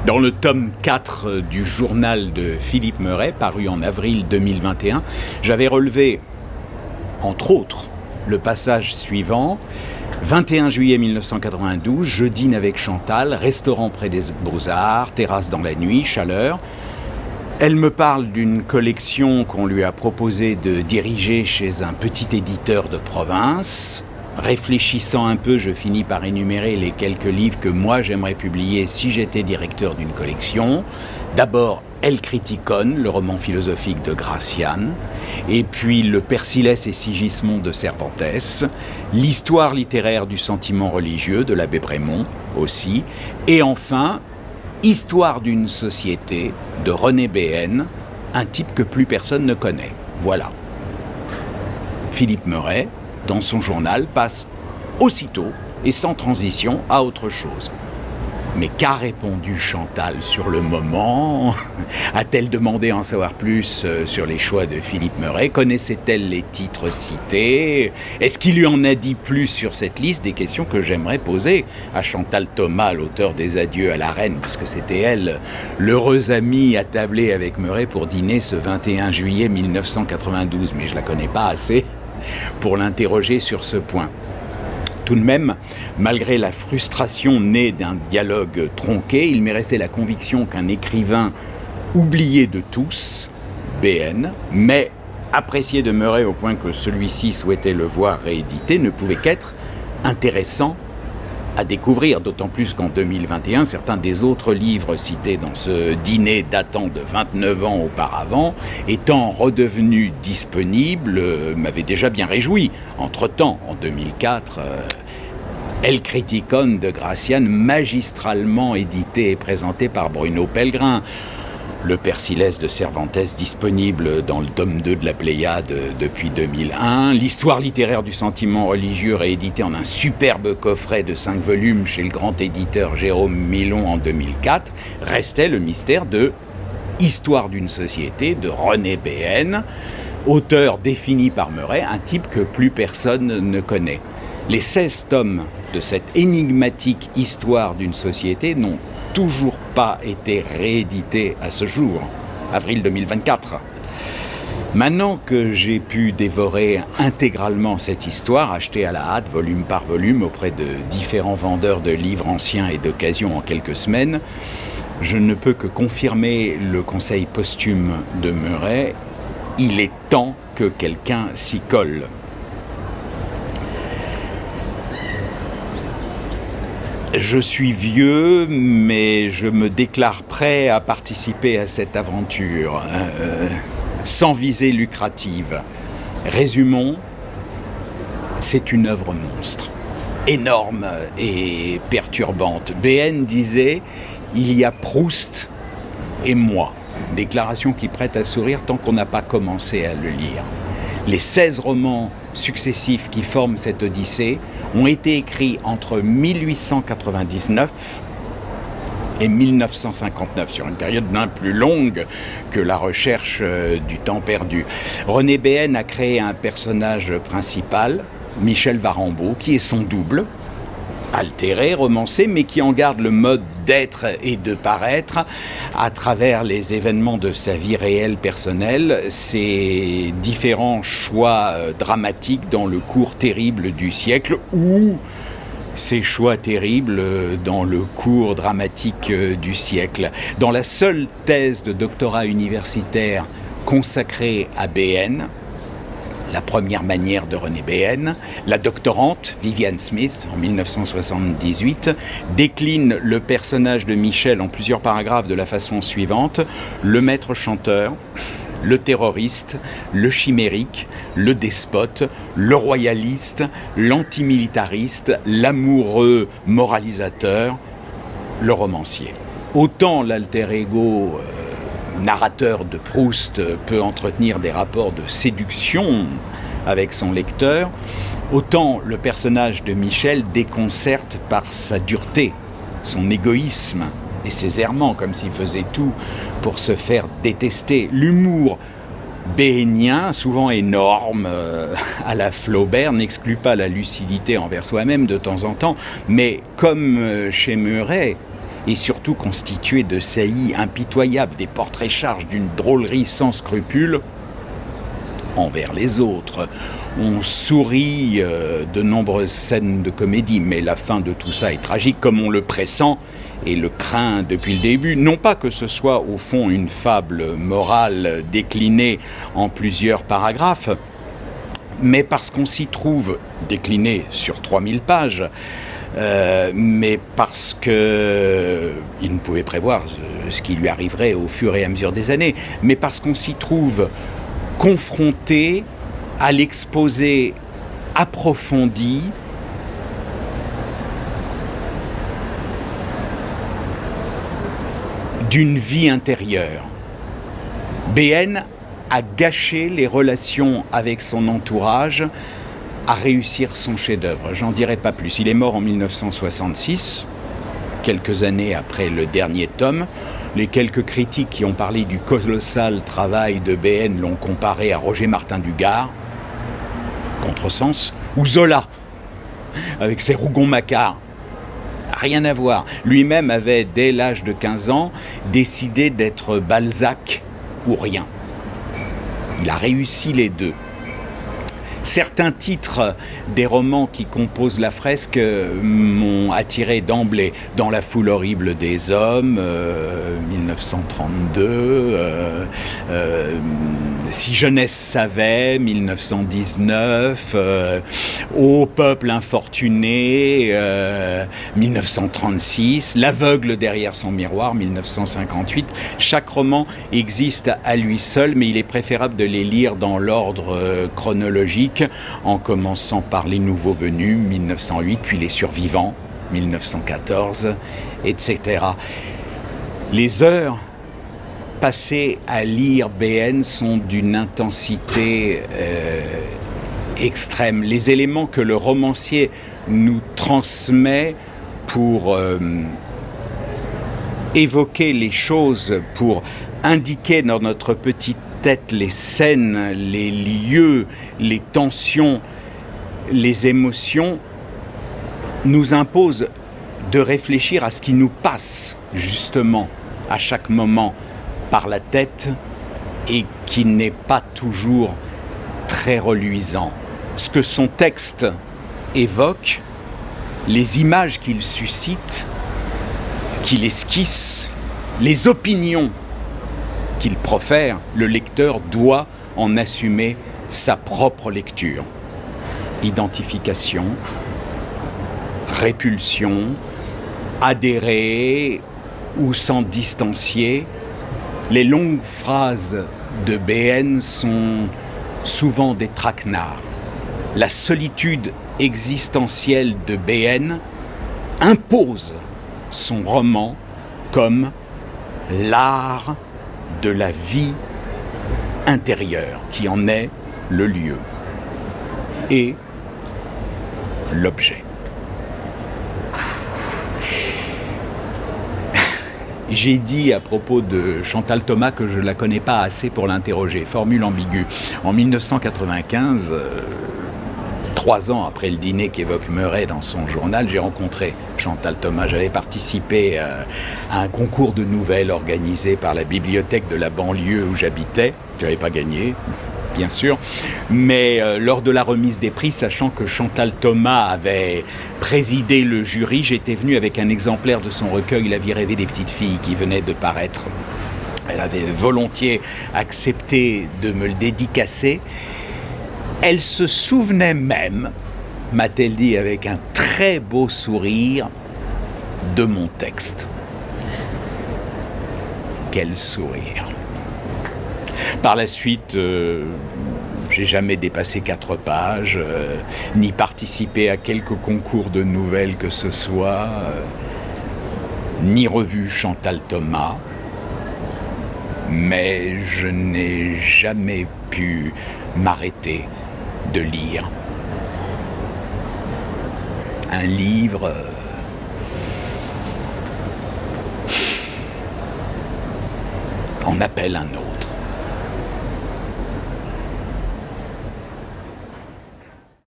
Dans le tome 4 du journal de Philippe Meuret, paru en avril 2021, j'avais relevé, entre autres, le passage suivant. 21 juillet 1992, je dîne avec Chantal, restaurant près des Beaux-Arts, terrasse dans la nuit, chaleur. Elle me parle d'une collection qu'on lui a proposé de diriger chez un petit éditeur de province. Réfléchissant un peu, je finis par énumérer les quelques livres que moi j'aimerais publier si j'étais directeur d'une collection. D'abord, El Criticon, le roman philosophique de Gracian, et puis Le Persillès et Sigismond de Cervantes, l'histoire littéraire du sentiment religieux de l'abbé Brémond aussi, et enfin, Histoire d'une société de René Béhaine, un type que plus personne ne connaît. Voilà. Philippe Meuret, dans son journal, passe aussitôt et sans transition à autre chose. Mais qu'a répondu Chantal sur le moment? A-t-elle demandé à en savoir plus sur les choix de Philippe Meuret? Connaissait-elle les titres cités? Est-ce qu'il lui en a dit plus sur cette liste? Des questions que j'aimerais poser à Chantal Thomas, l'auteur des Adieux à la Reine, puisque c'était elle, l'heureuse amie attablée avec Meuret pour dîner ce 21 juillet 1992. Mais je la connais pas assez pour l'interroger sur ce point. Tout de même, malgré la frustration née d'un dialogue tronqué, il m'est resté la conviction qu'un écrivain oublié de tous, Béhaine, mais apprécié de Meuret au point que celui-ci souhaitait le voir réédité, ne pouvait qu'être intéressant à découvrir, d'autant plus qu'en 2021, certains des autres livres cités dans ce dîner datant de 29 ans auparavant, étant redevenus disponibles, m'avaient déjà bien réjoui. Entre-temps, en 2004, El Criticon de Gracian, magistralement édité et présenté par Bruno Pellegrin. Le Persillès de Cervantes, disponible dans le tome 2 de la Pléiade depuis 2001. L'histoire littéraire du sentiment religieux, réédité en un superbe coffret de 5 volumes chez le grand éditeur Jérôme Milon en 2004. Restait le mystère de Histoire d'une société de René Béhaine, auteur défini par Meuret, un type que plus personne ne connaît. Les 16 tomes de cette énigmatique Histoire d'une société n'ont toujours pas été réédité à ce jour, avril 2024. Maintenant que j'ai pu dévorer intégralement cette histoire, achetée à la hâte, volume par volume, auprès de différents vendeurs de livres anciens et d'occasion en quelques semaines, je ne peux que confirmer le conseil posthume de Meuret. Il est temps que quelqu'un s'y colle. Je suis vieux, mais je me déclare prêt à participer à cette aventure, sans visée lucrative. Résumons, c'est une œuvre monstre, énorme et perturbante. Béhaine disait « Il y a Proust et moi », déclaration qui prête à sourire tant qu'on n'a pas commencé à le lire. Les 16 romans successifs qui forment cette odyssée ont été écrits entre 1899 et 1959, sur une période bien plus longue que la recherche du temps perdu. René Béhaine a créé un personnage principal, Michel Varembault, qui est son double, altéré, romancé, mais qui en garde le mode d'être et de paraître à travers les événements de sa vie réelle personnelle, ses différents choix dramatiques dans le cours terrible du siècle ou ses choix terribles dans le cours dramatique du siècle. Dans la seule thèse de doctorat universitaire consacrée à Béhaine, La première manière de René Béhaine, la doctorante Viviane Smith, en 1978, décline le personnage de Michel en plusieurs paragraphes de la façon suivante: le maître chanteur, le terroriste, le chimérique, le despote, le royaliste, l'antimilitariste, l'amoureux moralisateur, le romancier. Autant l'alter ego narrateur de Proust peut entretenir des rapports de séduction avec son lecteur, autant le personnage de Michel déconcerte par sa dureté, son égoïsme et ses errements, comme s'il faisait tout pour se faire détester. L'humour béhainien, souvent énorme, à la Flaubert, n'exclut pas la lucidité envers soi-même de temps en temps, mais comme chez Meuret, et surtout constitué de saillies impitoyables, des portraits-charges d'une drôlerie sans scrupule envers les autres. On sourit de nombreuses scènes de comédie, mais la fin de tout ça est tragique, comme on le pressent et le craint depuis le début. Non pas que ce soit au fond une fable morale déclinée en plusieurs paragraphes, mais parce qu'on s'y trouve, déclinée sur 3000 pages, mais parce qu'il ne pouvait prévoir ce qui lui arriverait au fur et à mesure des années, mais parce qu'on s'y trouve confronté à l'exposé approfondi d'une vie intérieure. BN a gâché les relations avec son entourage à réussir son chef-d'œuvre. J'en dirai pas plus. Il est mort en 1966, quelques années après le dernier tome. Les quelques critiques qui ont parlé du colossal travail de BN l'ont comparé à Roger Martin du Gard, contresens, ou Zola, avec ses Rougon-Macquart. Rien à voir. Lui-même avait, dès l'âge de 15 ans, décidé d'être Balzac ou rien. Il a réussi les deux. Certains titres des romans qui composent la fresque m'ont attiré d'emblée. Dans la foule horrible des hommes, 1932, Si jeunesse savait, 1919, Ô peuple infortuné, 1936, L'aveugle derrière son miroir, 1958. Chaque roman existe à lui seul, mais il est préférable de les lire dans l'ordre chronologique, en commençant par Les Nouveaux Venus, 1908, puis Les Survivants, 1914, etc. Les heures passées à lire BN sont d'une intensité extrême. Les éléments que le romancier nous transmet pour évoquer les choses, pour indiquer dans notre petite tête les scènes, les lieux, les tensions, les émotions, nous imposent de réfléchir à ce qui nous passe justement à chaque moment par la tête et qui n'est pas toujours très reluisant. Ce que son texte évoque, les images qu'il suscite, qu'il esquisse, les opinions qu'il profère, le lecteur doit en assumer sa propre lecture. Identification, répulsion, adhérer ou s'en distancier. Les longues phrases de BN sont souvent des traquenards. La solitude existentielle de BN impose son roman comme l'art de la vie intérieure, qui en est le lieu et l'objet. J'ai dit à propos de Chantal Thomas que je ne la connais pas assez pour l'interroger. Formule ambiguë. En 1995, 3 ans après le dîner qu'évoque Meuret dans son journal, j'ai rencontré Chantal Thomas. J'avais participé à un concours de nouvelles organisé par la bibliothèque de la banlieue où j'habitais. Je n'avais pas gagné, bien sûr. Mais lors de la remise des prix, sachant que Chantal Thomas avait présidé le jury, j'étais venu avec un exemplaire de son recueil « La vie rêvée des petites filles » qui venait de paraître. Elle avait volontiers accepté de me le dédicacer. Elle se souvenait même, m'a-t-elle dit avec un très beau sourire, de mon texte. Quel sourire! Par la suite, j'ai jamais dépassé 4 pages, ni participé à quelque concours de nouvelles que ce soit, ni revu Chantal Thomas, mais je n'ai jamais pu m'arrêter de lire un livre en appelle un autre.